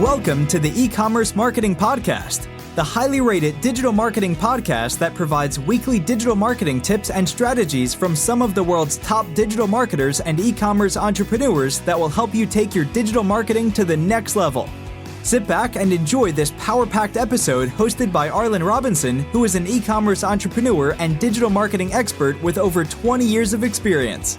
Welcome to the Ecommerce Marketing Podcast, the highly rated digital marketing podcast that provides weekly digital marketing tips and strategies from some of the world's top digital marketers and e-commerce entrepreneurs that will help you take your digital marketing to the next level. Sit back and enjoy this power-packed episode hosted by Arlen Robinson, who is an e-commerce entrepreneur and digital marketing expert with over 20 years of experience.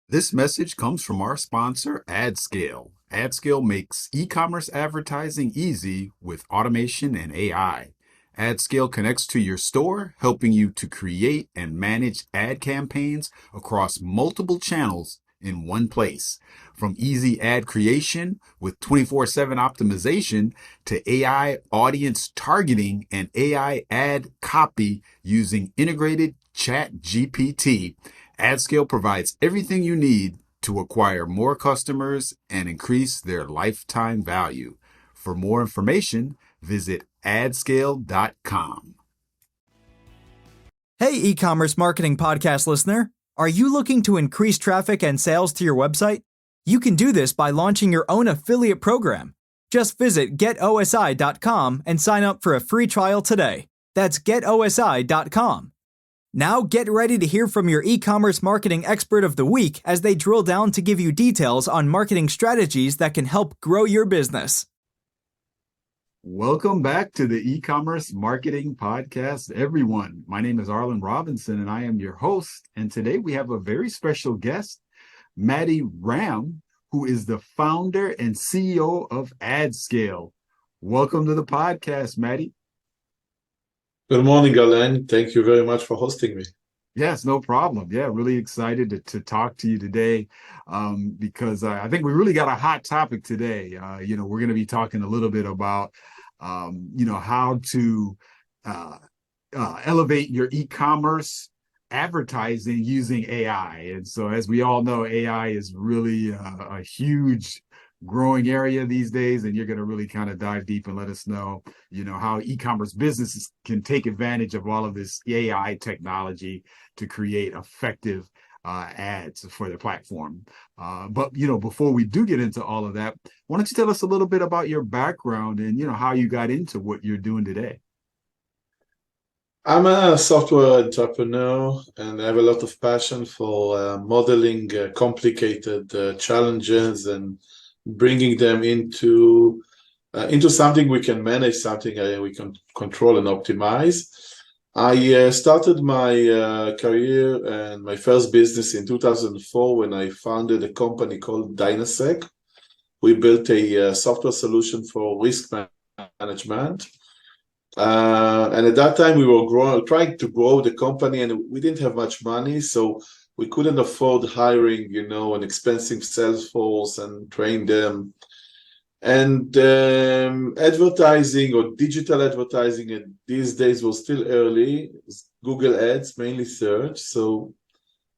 This message comes from our sponsor, AdScale. AdScale makes e-commerce advertising easy with automation and AI. AdScale connects to your store, helping you to create and manage ad campaigns across multiple channels in one place. From easy ad creation with 24/7 optimization to AI audience targeting and AI ad copy using integrated Chat GPT, AdScale provides everything you need to acquire more customers and increase their lifetime value. For more information, visit adscale.com. Hey, e-commerce marketing podcast listener. Are you looking to increase traffic and sales to your website? You can do this by launching your own affiliate program. Just visit getosi.com and sign up for a free trial today. That's getosi.com. Now get ready to hear from your e-commerce marketing expert of the week as they drill down to give you details on marketing strategies that can help grow your business. Welcome back to the E-commerce Marketing Podcast, everyone. My name is Arlen Robinson, and I am your host. And today we have a very special guest, Maddie Ram, who is the founder and CEO of AdScale. Welcome to the podcast, Maddie. Good morning, Arlen. Thank you very much for hosting me. Yes, no problem. Yeah, really excited to talk to you today because I think we really got a hot topic today. We're going to be talking a little bit about, how to elevate your e-commerce advertising using AI. And so as we all know, AI is really a huge growing area these days, and you're going to really kind of dive deep and let us know, how e-commerce businesses can take advantage of all of this AI technology to create effective ads for their platform. But before we do get into all of that, why don't you tell us a little bit about your background and, how you got into what you're doing today? I'm a software entrepreneur, and I have a lot of passion for modeling complicated challenges and bringing them into something we can manage, something we can control and optimize. I started my career and my first business in 2004 when I founded a company called Dynasec. We built a software solution for risk management. And at that time, we were trying to grow the company, and we didn't have much money, so we couldn't afford hiring, an expensive sales force and train them. And advertising or digital advertising these days was still early. Google Ads, mainly search. So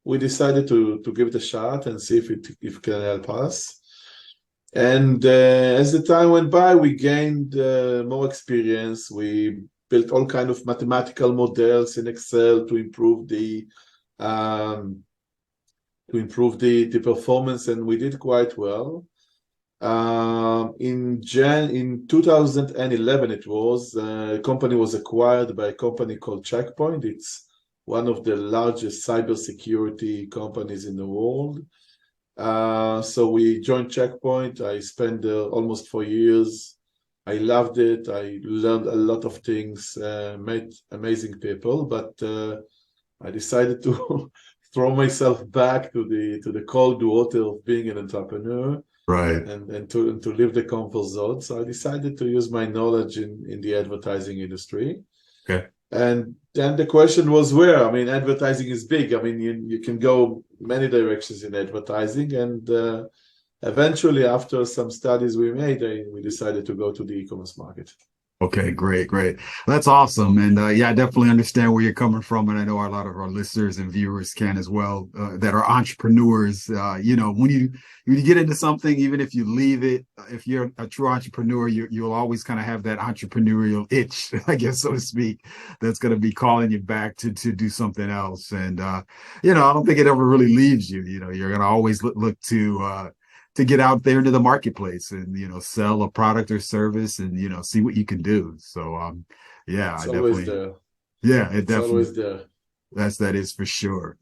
we decided to give it a shot and see if it can help us. And as the time went by, we gained more experience. We built all kinds of mathematical models in Excel to improve the performance, and we did quite well. In 2011, the company was acquired by a company called Checkpoint. It's one of the largest cybersecurity companies in the world. So we joined Checkpoint. I spent almost 4 years. I loved it. I learned a lot of things, met amazing people, but I decided to throw myself back to the cold water of being an entrepreneur, right? And to leave the comfort zone. So I decided to use my knowledge in the advertising industry. Okay. And then the question was where? I mean, advertising is big. I mean, you can go many directions in advertising. And eventually, after some studies we made, we decided to go to the e-commerce market. Okay, great. That's awesome. And I definitely understand where you're coming from. And I know a lot of our listeners and viewers can as well, that are entrepreneurs. When you get into something, even if you leave it, if you're a true entrepreneur, you'll always kind of have that entrepreneurial itch, I guess, so to speak, that's going to be calling you back to do something else. And, I don't think it ever really leaves you. You're going to always look to to get out there into the marketplace and, sell a product or service and, see what you can do. So, yeah, It's I always definitely, there. yeah, it It's definitely, always there. that is for sure.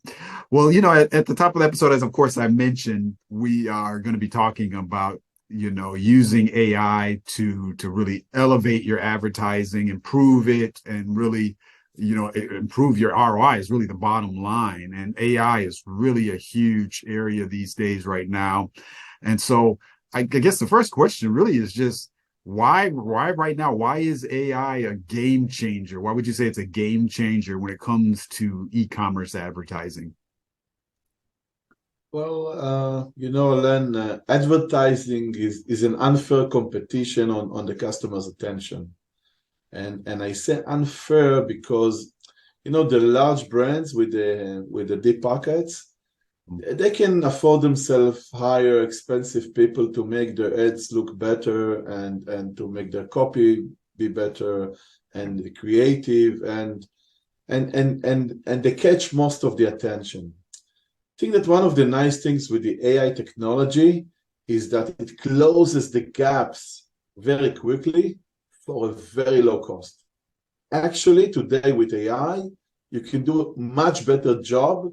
Well, at the top of the episode, as of course I mentioned, we are going to be talking about, using AI to really elevate your advertising, improve it, and really, improve your ROI is really the bottom line. And AI is really a huge area these days right now. And so I guess the first question really is just why right now? Why is AI a game changer? Why would you say it's a game changer when it comes to e-commerce advertising? Well, Len, advertising is an unfair competition on the customer's attention. And I say unfair because, the large brands with the deep pockets, they can afford themselves hire expensive people to make their ads look better and to make their copy be better and creative and they catch most of the attention. I think that one of the nice things with the AI technology is that it closes the gaps very quickly for a very low cost. Actually, today with AI, you can do a much better job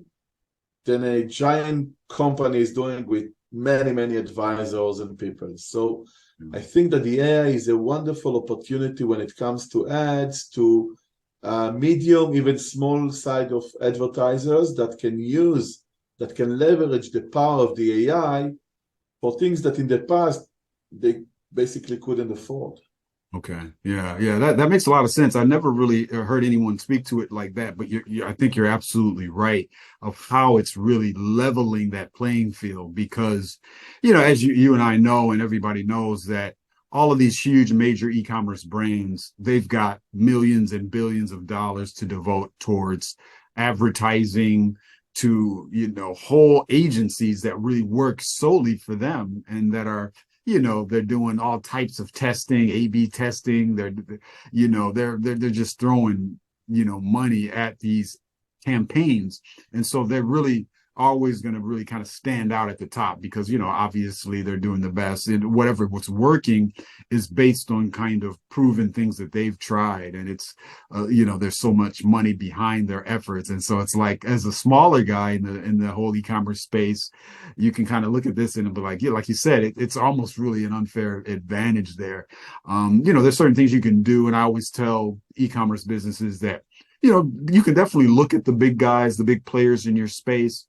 than a giant company is doing with many, many advisors and people. So I think that the AI is a wonderful opportunity when it comes to ads, to medium, even small side of advertisers that can leverage the power of the AI for things that in the past they basically couldn't afford. Okay. Yeah. That makes a lot of sense. I never really heard anyone speak to it like that, but I think you're absolutely right of how it's really leveling that playing field because, as you and I know, and everybody knows that all of these huge major e-commerce brands, they've got millions and billions of dollars to devote towards advertising to, whole agencies that really work solely for them and that are they're doing all types of testing, A/B testing. They're just throwing, money at these campaigns. And so they're really always going to really kind of stand out at the top because, obviously they're doing the best and what's working is based on kind of proven things that they've tried. And it's, there's so much money behind their efforts. And so it's like, as a smaller guy in the whole e-commerce space, you can kind of look at this and be like, yeah, like you said, it's almost really an unfair advantage there. There's certain things you can do. And I always tell e-commerce businesses that, you can definitely look at the big guys, the big players in your space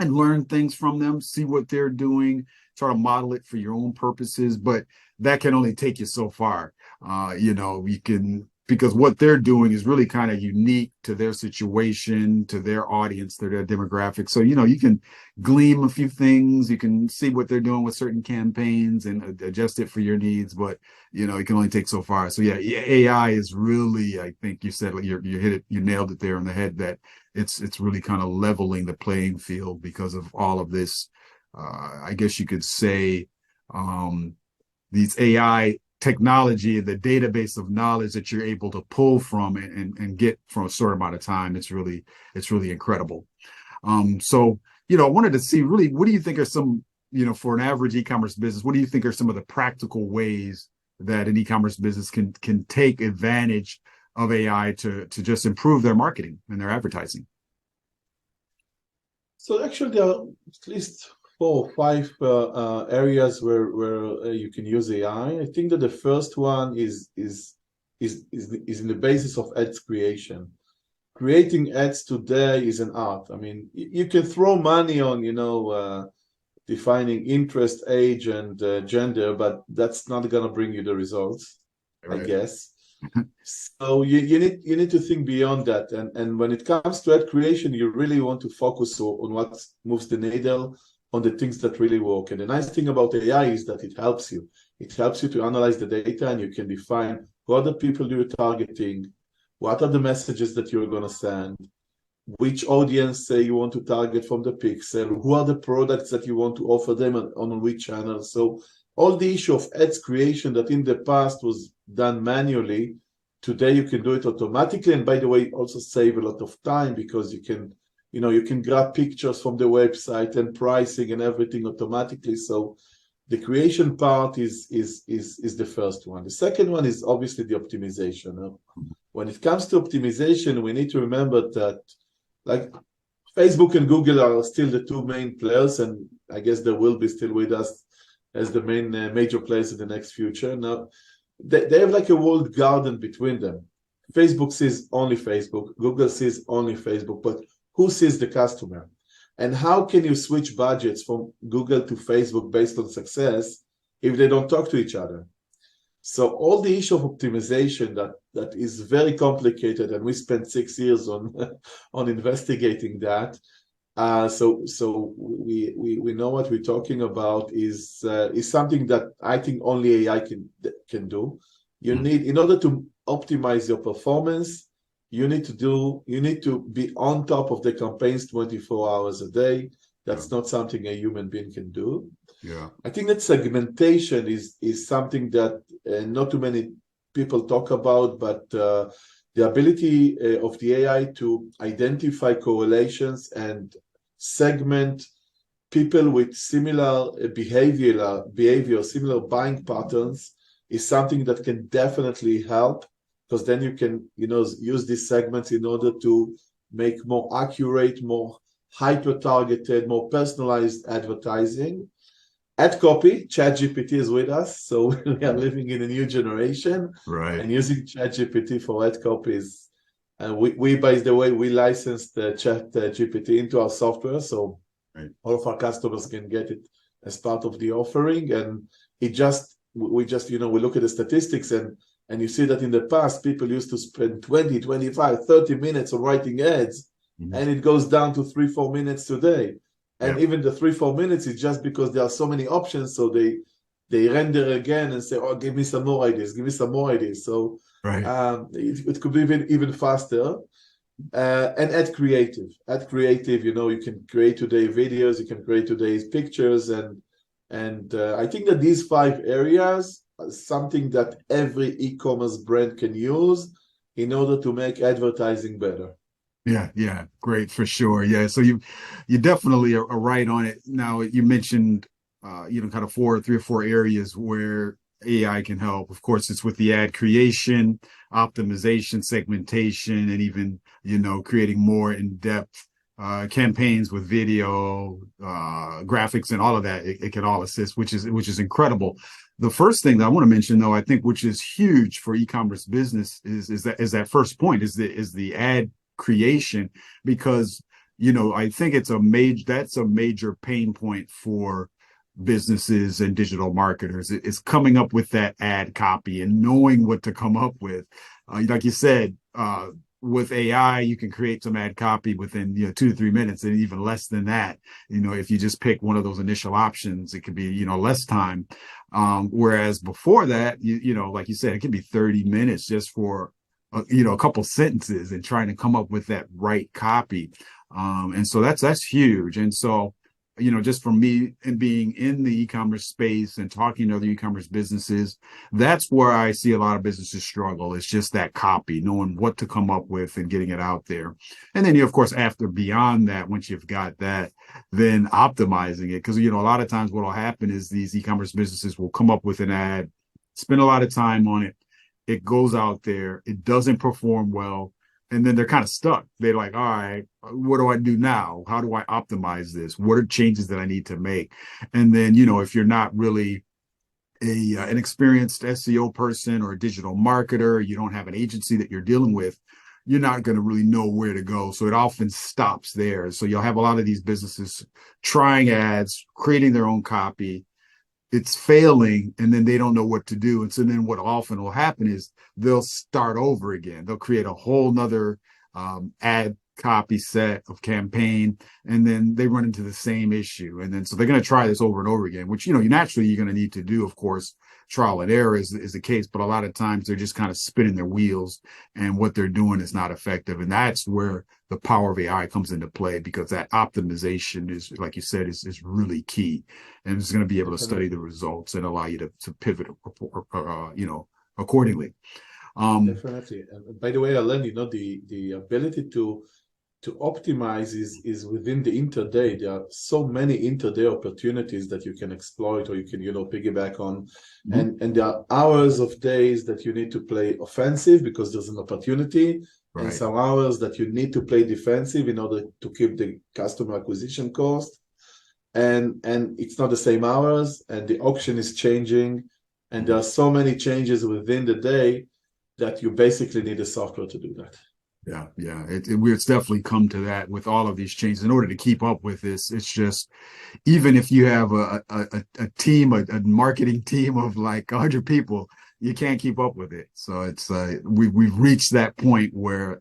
and learn things from them, see what they're doing, try to model it for your own purposes. But that can only take you so far. You can, because what they're doing is really kind of unique to their situation, to their audience, to their demographic. So, you can glean a few things, you can see what they're doing with certain campaigns and adjust it for your needs. But, it can only take so far. So yeah, AI is really, I think you said, you hit it, you nailed it there on the head that it's really kind of leveling the playing field because of all of this. I guess you could say these AI technology, the database of knowledge that you're able to pull from and get from a short amount of time. It's really incredible. So, I wanted to see really, what do you think are some, for an average e-commerce business, what do you think are some of the practical ways that an e-commerce business can take advantage of AI to just improve their marketing and their advertising? So actually, there are at least 4 or 5 areas where you can use AI. I think that the first one is in the basis of ads creation. Creating ads today is an art. I mean, you can throw money on, defining interest, age, and gender, but that's not going to bring you the results, right. I guess. So you need to think beyond that. And when it comes to ad creation, you really want to focus on what moves the needle, on the things that really work. And the nice thing about AI is that it helps you. It helps you to analyze the data, and you can define who are the people you're targeting, what are the messages that you're going to send, which audience you want to target from the pixel, who are the products that you want to offer them on which channel. So all the issue of ads creation that in the past was done manually, today you can do it automatically. And by the way, also save a lot of time because you can you can grab pictures from the website and pricing and everything automatically. So the creation part is the first one. The second one is obviously the optimization. When it comes to optimization, we need to remember that like Facebook and Google are still the two main players, and I guess they will be still with us as the main major players in the next future. Now, they have like a walled garden between them. Facebook sees only Facebook, Google sees only Facebook, but who sees the customer? And how can you switch budgets from Google to Facebook based on success if they don't talk to each other? So all the issue of optimization that is very complicated, and we spent 6 years on on investigating that. So we know what we're talking about is something that I think only AI can do. You need, in order to optimize your performance, you need to be on top of the campaigns 24 hours a day. That's not something a human being can do. Yeah. I think that segmentation is something that not too many people talk about, but the ability of the AI to identify correlations and segment people with similar behavior, similar buying patterns is something that can definitely help, because then you can use these segments in order to make more accurate, more hyper-targeted, more personalized advertising. Ad copy, ChatGPT is with us, so we are living in a new generation, Right. and using ChatGPT for ad copies. And we, by the way, we licensed the ChatGPT into our software, so all of our customers can get it as part of the offering. And we look at the statistics, and you see that in the past, people used to spend 20, 25, 30 minutes on writing ads, and it goes down to 3-4 minutes today. And even the 3-4 minutes is just because there are so many options. So they render again and say, "Oh, give me some more ideas. Give me some more ideas." So it could be even faster. And add creative. You can create today videos. You can create today's pictures, and I think that these 5 areas are something that every e-commerce brand can use in order to make advertising better. Yeah, great, for sure. Yeah, so you definitely are right on it. Now, you mentioned kind of 3 or 4 areas where AI can help. Of course, it's with the ad creation, optimization, segmentation, and even creating more in-depth campaigns with video, graphics, and all of that. It can all assist, which is incredible. The first thing that I want to mention, though, I think, which is huge for e-commerce business, is that first point, is the ad creation, because I think that's a major pain point for businesses and digital marketers. It's coming up with that ad copy and knowing what to come up with. Like you said, with AI, you can create some ad copy within 2 to 3 minutes, and even less than that. If you just pick one of those initial options, it could be less time. Whereas before that, like you said, it could be 30 minutes just for a couple sentences and trying to come up with that right copy. And so that's huge. And so, just from me and being in the e-commerce space and talking to other e-commerce businesses, that's where I see a lot of businesses struggle. It's just that copy, knowing what to come up with and getting it out there. And then of course, beyond that, once you've got that, then optimizing it. Because, a lot of times what will happen is these e-commerce businesses will come up with an ad, spend a lot of time on it. It goes out there, it doesn't perform well, and then they're kind of stuck. They're like, all right, what do I do now? How do I optimize this? What are changes that I need to make? And then, if you're not really an experienced SEO person or a digital marketer, you don't have an agency that you're dealing with, you're not going to really know where to go. So it often stops there. So you'll have a lot of these businesses trying ads, creating their own copy. It's failing, and then they don't know what to do. And so then what often will happen is they'll start over again. They'll create a whole nother ad copy set of campaign, and then they run into the same issue. And then so they're going to try this over and over again, which, naturally you're going to need to do, of course. Trial and error is the case, but a lot of times they're just kind of spinning their wheels, and what they're doing is not effective. And that's where the power of AI comes into play, because that optimization is, like you said, is really key, and it's going to be able to study the results and allow you to pivot, accordingly. Definitely. And by the way, Arlen, the ability to to optimize is within the intraday. There are so many intraday opportunities that you can exploit or you can, piggyback on. Mhm. And there are hours of days that you need to play offensive because there's an opportunity, and Right. some hours that you need to play defensive in order to keep the customer acquisition cost. And it's not the same hours, and the auction is changing, and there are so many changes within the day that you basically need a software to do that. Yeah, yeah. It's definitely come to that with all of these changes. In order to keep up with this, it's just even if you have a team, a marketing team of like 100 people, you can't keep up with it. So it's we've reached that point where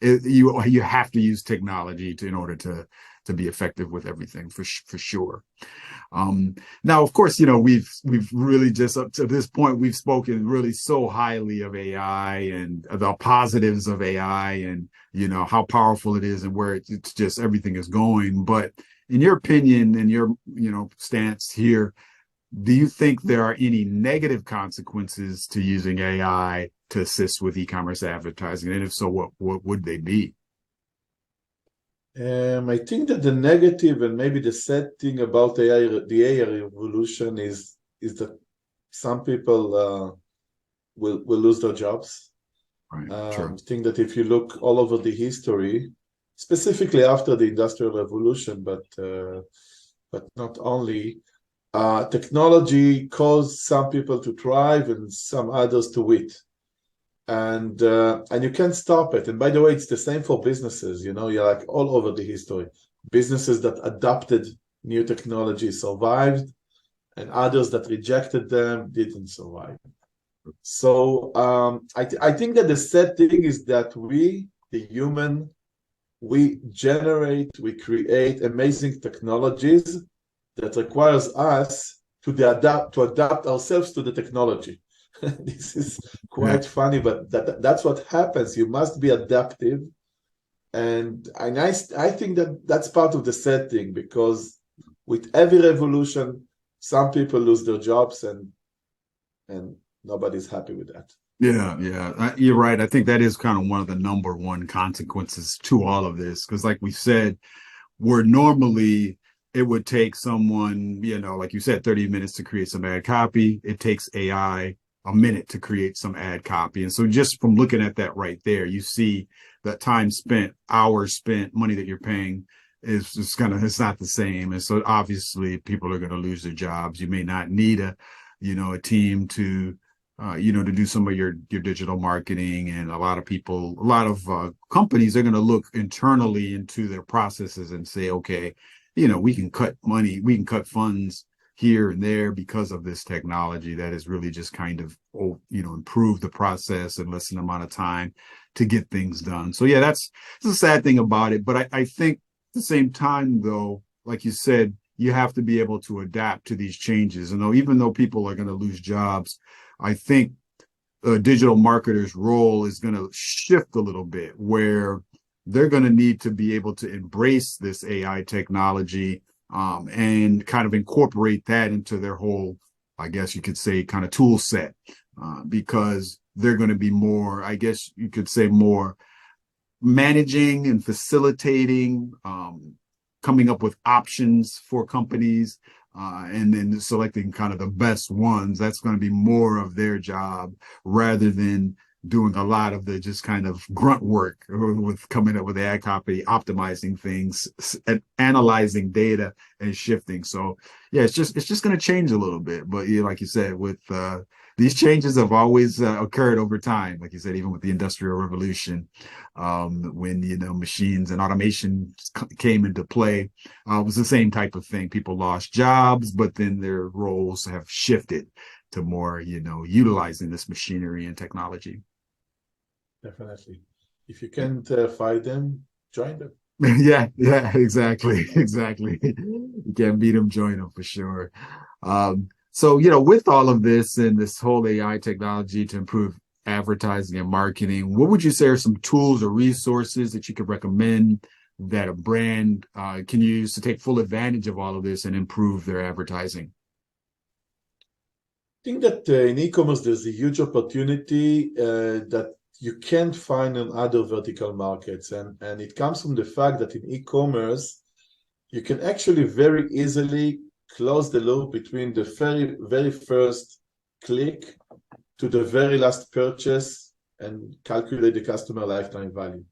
you have to use technology in order to be effective with everything for sure. Now, of course, we've really just up to this point, we've spoken really so highly of AI and the positives of AI and, how powerful it is and where it's just everything is going. But in your opinion and your, stance here, do you think there are any negative consequences to using AI to assist with e-commerce advertising? And if so, what would they be? I think that the negative and maybe the sad thing about AI, the AI revolution is that some people will lose their jobs. Right. I Sure. think that if you look all over the history, specifically after the Industrial Revolution, but not only, technology caused some people to thrive and some others to quit. And you can't stop it. And by the way, it's the same for businesses. You're like all over the history. Businesses that adopted new technology survived, and others that rejected them didn't survive. So I think that the sad thing is that we, the human, we create amazing technologies that requires us to adapt ourselves to the technology. This is Yeah. quite funny, but that's what happens. You must be adaptive, and I think that that's part of the sad thing, because with every revolution, some people lose their jobs, and nobody's happy with that. Yeah, yeah, you're right. I think that is kind of one of the number one consequences to all of this. Because, like we said, where normally it would take someone, like you said, 30 minutes to create some ad copy, it takes AI a minute to create some ad copy. And so, just from looking at that right there, you see that time spent, hours spent, money that you're paying is just it's not the same. And so, obviously, people are going to lose their jobs. You may not need a team to to do some of your digital marketing. And a lot of companies are going to look internally into their processes and say, okay, we can cut money, we can cut funds here and there because of this technology that has really just kind of, improved the process in less than amount of time to get things done. So yeah, that's the sad thing about it. But I think at the same time, though, like you said, you have to be able to adapt to these changes. And even though people are going to lose jobs, I think a digital marketer's role is going to shift a little bit, where they're going to need to be able to embrace this AI technology and kind of incorporate that into their whole, I guess you could say, kind of tool set, because they're going to be more, I guess you could say, more managing and facilitating, coming up with options for companies, and then selecting kind of the best ones. That's going to be more of their job rather than doing a lot of the just kind of grunt work with coming up with ad copy, optimizing things, and analyzing data and shifting. So yeah, it's just going to change a little bit. But yeah, like you said, with these changes have always occurred over time. Like you said, even with the Industrial Revolution, when machines and automation came into play, it was the same type of thing. People lost jobs, but then their roles have shifted to more, utilizing this machinery and technology. Definitely. If you can't fight them, join them. Yeah, exactly. You can't beat them, join them for sure. So, with all of this and this whole AI technology to improve advertising and marketing, what would you say are some tools or resources that you could recommend that a brand can use to take full advantage of all of this and improve their advertising? I think that in e-commerce, there's a huge opportunity that you can't find in other vertical markets. And it comes from the fact that in e-commerce, you can actually very easily close the loop between the very, very first click to the very last purchase and calculate the customer lifetime value.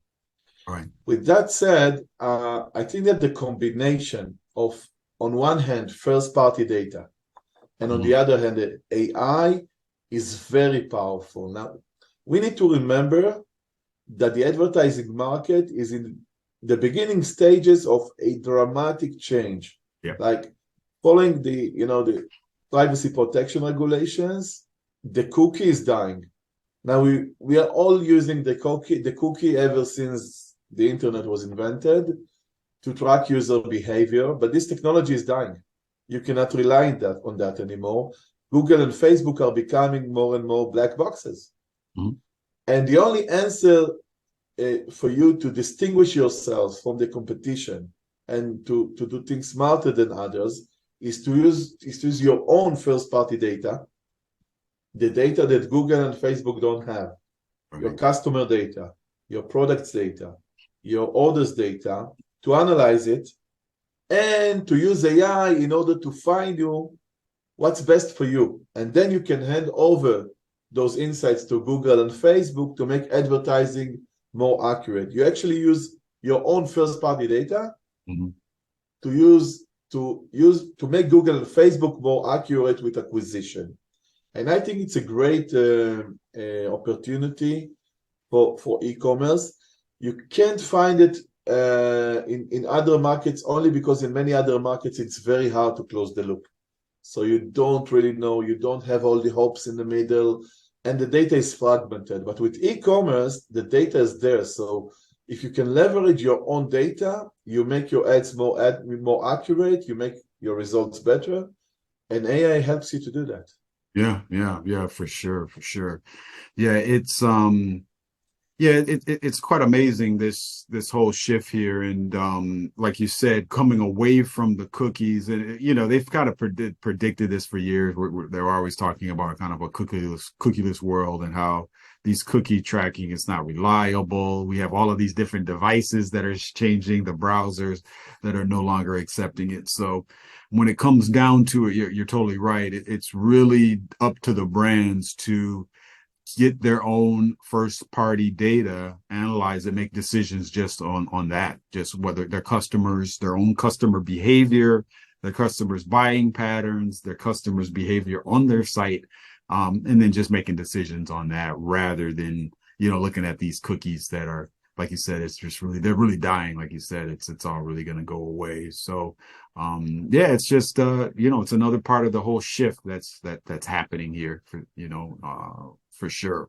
All right. With that said, I think that the combination of, on one hand, first-party data, and on the other hand, the AI is very powerful. Now, we need to remember that the advertising market is in the beginning stages of a dramatic change. Yeah. Like following the privacy protection regulations, the cookie is dying. Now we are all using the cookie ever since the internet was invented to track user behavior, but this technology is dying. You cannot rely on that anymore. Google and Facebook are becoming more and more black boxes. Mm-hmm. And the only answer for you to distinguish yourselves from the competition and to do things smarter than others is to use your own first-party data, the data that Google and Facebook don't have, your customer data, your products data, your orders data, to analyze it, and to use AI in order to find you what's best for you. And then you can hand over those insights to Google and Facebook to make advertising more accurate. You actually use your own first-party data to make Google and Facebook more accurate with acquisition. And I think it's a great opportunity for e-commerce. You can't find it in other markets only because in many other markets it's very hard to close the loop. So you don't really know, you don't have all the hops in the middle, and the data is fragmented. But with e-commerce, the data is there. So if you can leverage your own data, you make your ads more accurate, you make your results better, and AI helps you to do that. Yeah, for sure. Yeah, it's quite amazing, this whole shift here. And like you said, coming away from the cookies, and they've kind of predicted this for years. They're always talking about kind of a cookieless world, and how these cookie tracking is not reliable. We have all of these different devices that are changing, the browsers that are no longer accepting it. So when it comes down to it, you're totally right. It's really up to the brands to get their own first-party data, analyze it, make decisions just on that, just whether their customers, their own customer behavior, their customers' buying patterns, their customers' behavior on their site, and then just making decisions on that, rather than looking at these cookies that are, like you said, they're really dying. Like you said, it's all really going to go away. So it's just it's another part of the whole shift that's happening here for sure.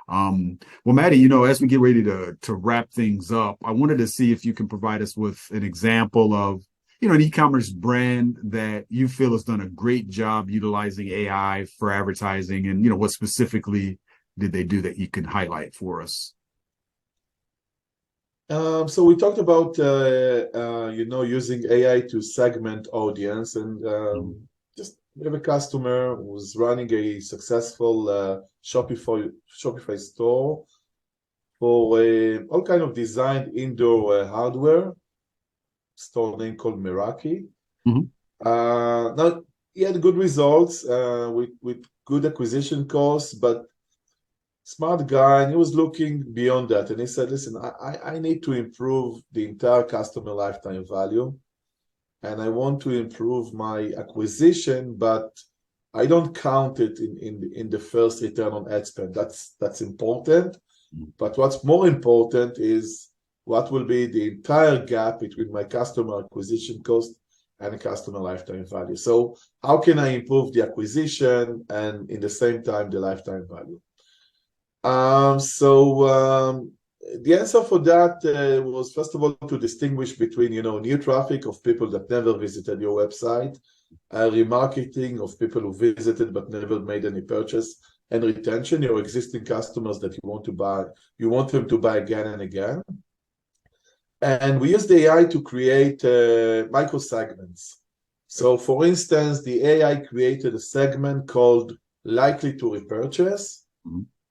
Well, Maddie, as we get ready to wrap things up, I wanted to see if you can provide us with an example of an e-commerce brand that you feel has done a great job utilizing AI for advertising, and what specifically did they do that you can highlight for us? So we talked about using AI to segment audience, and just we have a customer who's running a successful Shopify store for all kind of designed indoor hardware. Store name called Meraki. Now he had good results with good acquisition costs, but smart guy, and he was looking beyond that, and he said, listen, I need to improve the entire customer lifetime value, and I want to improve my acquisition, but I don't count it in the first return on ad spend. That's important, but what's more important is what will be the entire gap between my customer acquisition cost and the customer lifetime value. So how can I improve the acquisition and in the same time the lifetime value? The answer for that was, first of all, to distinguish between new traffic of people that never visited your website, remarketing of people who visited but never made any purchase, and retention, your existing customers that you want them to buy again and again. And we used the AI to create micro segments. So for instance, the AI created a segment called likely to repurchase,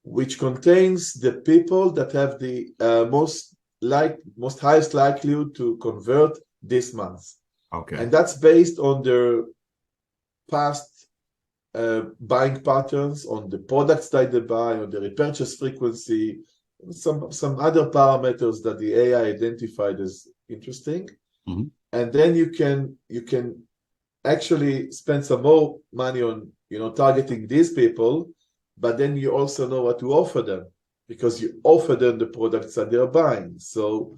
which contains the people that have the most highest likelihood to convert this month. Okay. And that's based on their past buying patterns, on the products that they buy, on the repurchase frequency, some other parameters that the AI identified as interesting. Mm-hmm. And then you can actually spend some more money on targeting these people, but then you also know what to offer them because you offer them the products that they're buying. So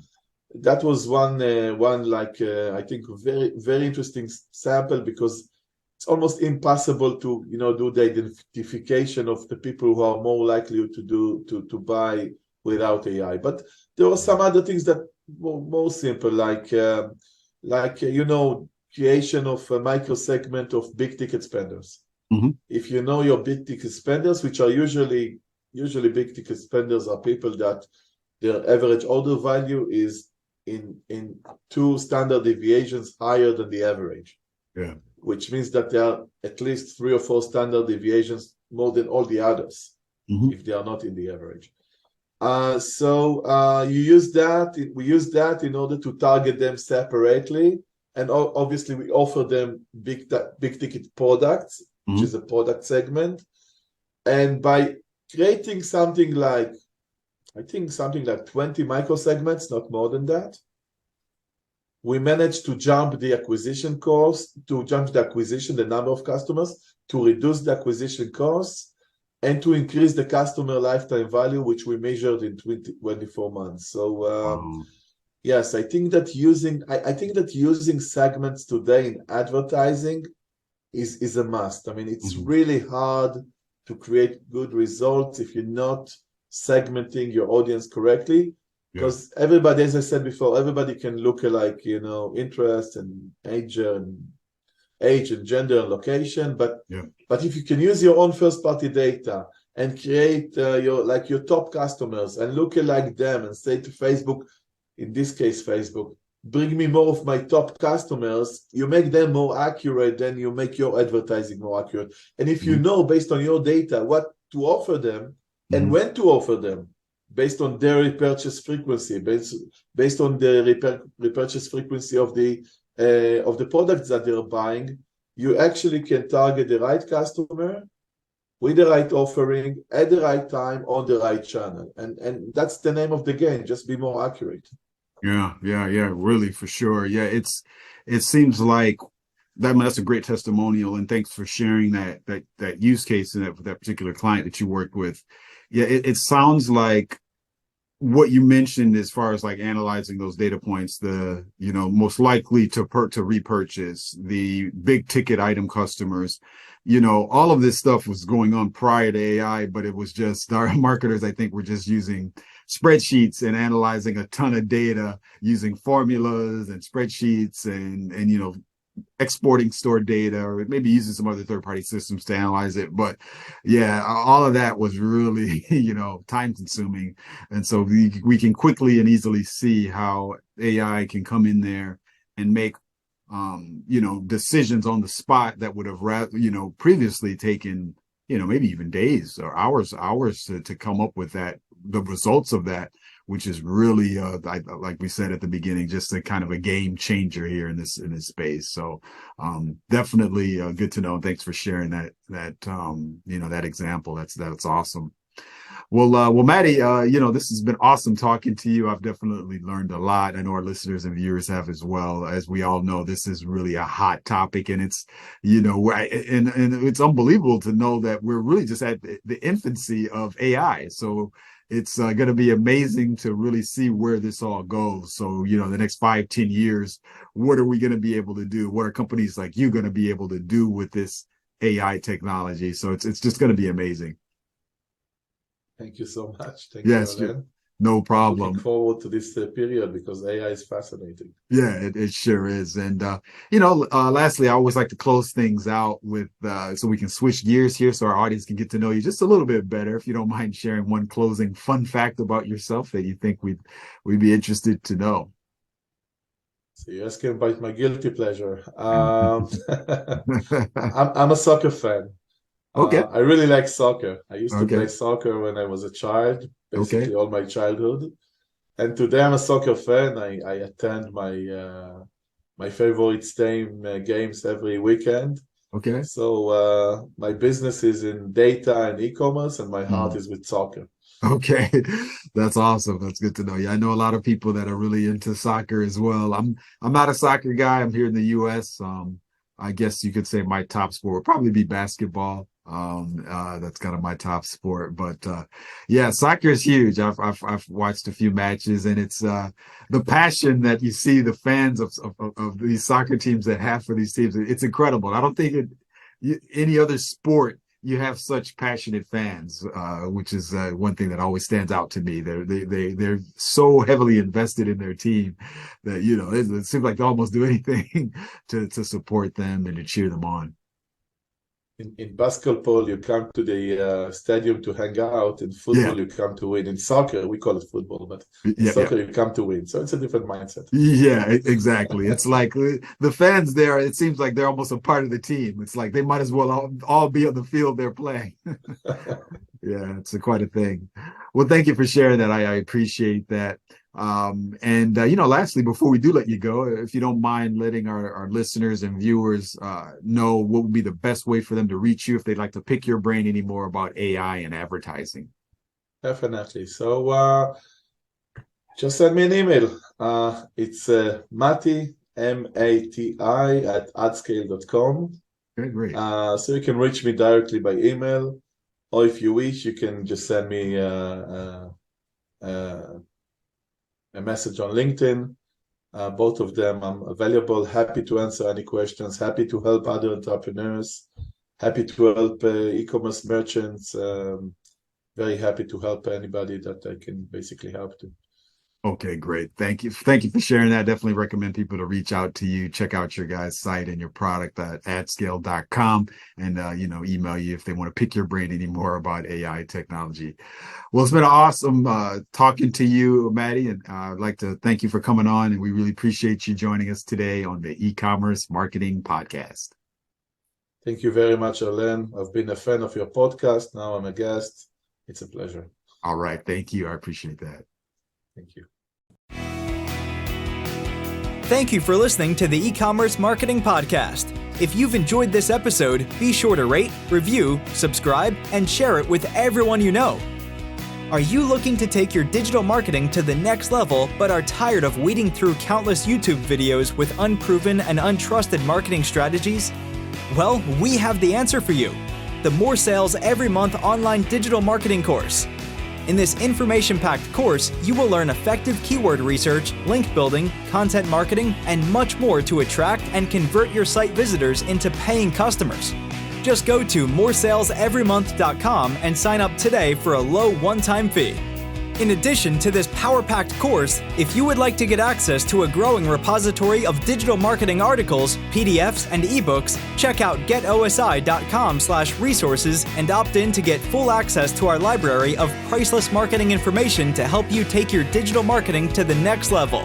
that was one I think very, very interesting sample, because it's almost impossible to do the identification of the people who are more likely to buy without AI. But there are some other things that were more simple, like creation of a micro segment of big ticket spenders. Mm-hmm. If you know your big ticket spenders, which are usually big ticket spenders are people that their average order value is in 2 standard deviations higher than the average. Yeah. Which means that there are at least 3 or 4 standard deviations more than all the others, Mm-hmm. if they are not in the average. So we use that in order to target them separately. And obviously we offer them big ticket products, Mm-hmm. which is a product segment. And by creating something like 20 micro segments, not more than that, we managed to jump the acquisition cost, the number of customers, to reduce the acquisition costs, and to increase the customer lifetime value, which we measured in 24 months. So yes, I think that using segments today in advertising is a must. I mean, it's Mm-hmm. really hard to create good results if you're not segmenting your audience correctly. Because everybody, as I said before, everybody can look alike, interest and age and gender and location. But if you can use your own first-party data and create your top customers and look alike them and say to Facebook, in this case Facebook, bring me more of my top customers, you make them more accurate, then you make your advertising more accurate. And if you know based on your data what to offer them and when to offer them, based on their repurchase frequency, based on the repurchase frequency of the products that they're buying, you actually can target the right customer with the right offering at the right time on the right channel. And that's the name of the game. Just be more accurate. Yeah, really, for sure. Yeah, it seems like that's a great testimonial, and thanks for sharing that use case and that particular client that you worked with. Yeah, it sounds like what you mentioned as far as like analyzing those data points, the most likely to repurchase, the big ticket item customers, all of this stuff was going on prior to AI, but it was just our marketers, I think, were just using spreadsheets and analyzing a ton of data using formulas and spreadsheets and exporting stored data, or maybe using some other third-party systems to analyze it. But yeah, all of that was really, time consuming. And so we can quickly and easily see how AI can come in there and make, decisions on the spot that would have, previously taken, maybe even days or hours to come up with the results of that, which is really, like we said at the beginning, just a kind of a game changer here in this space. So definitely good to know. Thanks for sharing that example. That's awesome. Well, Maddie, this has been awesome talking to you. I've definitely learned a lot. I know our listeners and viewers have as well. As we all know, this is really a hot topic, and it's, and it's unbelievable to know that we're really just at the infancy of AI. So it's going to be amazing to really see where this all goes. So, the next 5-10 years, what are we going to be able to do? What are companies like you going to be able to do with this AI technology? So it's just going to be amazing. Thank you so much. Thank you, Arlen. No problem. Looking forward to this period because AI is fascinating. Yeah, it sure is. And, lastly, I always like to close things out with, so we can switch gears here so our audience can get to know you just a little bit better. If you don't mind sharing one closing fun fact about yourself that you think we'd be interested to know. So you're asking about my guilty pleasure. I'm a soccer fan. Okay. I really like soccer. I used to Okay. play soccer when I was a child, Okay. basically all my childhood. And today I'm a soccer fan. I attend my favorite team games every weekend. Okay. So my business is in data and e-commerce, and my heart Mm. is with soccer. Okay. That's awesome. That's good to know. Yeah, I know a lot of people that are really into soccer as well. I'm not a soccer guy. I'm here in the US. I guess you could say my top sport would probably be basketball. That's kind of my top sport. But yeah, soccer is huge. I've watched a few matches, and it's the passion that you see the fans of these soccer teams that have for these teams. It's incredible. I don't think any other sport you have such passionate fans, which is one thing that always stands out to me. They're so heavily invested in their team that it seems like they almost do anything to support them and to cheer them on. In basketball, you come to the stadium to hang out. In Yeah, football, you come to win. In soccer, we call it football, but in yeah, yeah. soccer, you come to win. So it's a different mindset. Yeah, exactly. It's like the fans there, it seems like they're almost a part of the team. It's like they might as well all be on the field they're playing. Yeah, it's quite a thing. Well, thank you for sharing that. I appreciate that. And lastly, before we do let you go, if you don't mind letting our listeners and viewers know what would be the best way for them to reach you if they'd like to pick your brain any more about AI and advertising. Definitely. So just send me an email. It's Mati, Mati at adscale.com. Okay, great. So you can reach me directly by email, or if you wish, you can just send me a message on LinkedIn. Both of them, I'm available, happy to answer any questions, happy to help other entrepreneurs, happy to help e-commerce merchants, very happy to help anybody that I can basically help to. Okay, great. Thank you. Thank you for sharing that. Definitely recommend people to reach out to you, check out your guys' site and your product at adscale.com and, email you if they want to pick your brain any more about AI technology. Well, it's been awesome talking to you, Maddie, and I'd like to thank you for coming on, and we really appreciate you joining us today on the Ecommerce Marketing Podcast. Thank you very much, Arlen. I've been a fan of your podcast. Now I'm a guest. It's a pleasure. All right. Thank you. I appreciate that. Thank you. Thank you for listening to the E-commerce Marketing Podcast. If you've enjoyed this episode, be sure to rate, review, subscribe, and share it with everyone you know. Are you looking to take your digital marketing to the next level but are tired of wading through countless YouTube videos with unproven and untrusted marketing strategies? Well, we have the answer for you. The More Sales Every Month online digital marketing course. In this information-packed course, you will learn effective keyword research, link building, content marketing, and much more to attract and convert your site visitors into paying customers. Just go to moresaleseverymonth.com and sign up today for a low one-time fee. In addition to this power-packed course, if you would like to get access to a growing repository of digital marketing articles, PDFs, and ebooks, check out getosi.com/resources and opt in to get full access to our library of priceless marketing information to help you take your digital marketing to the next level.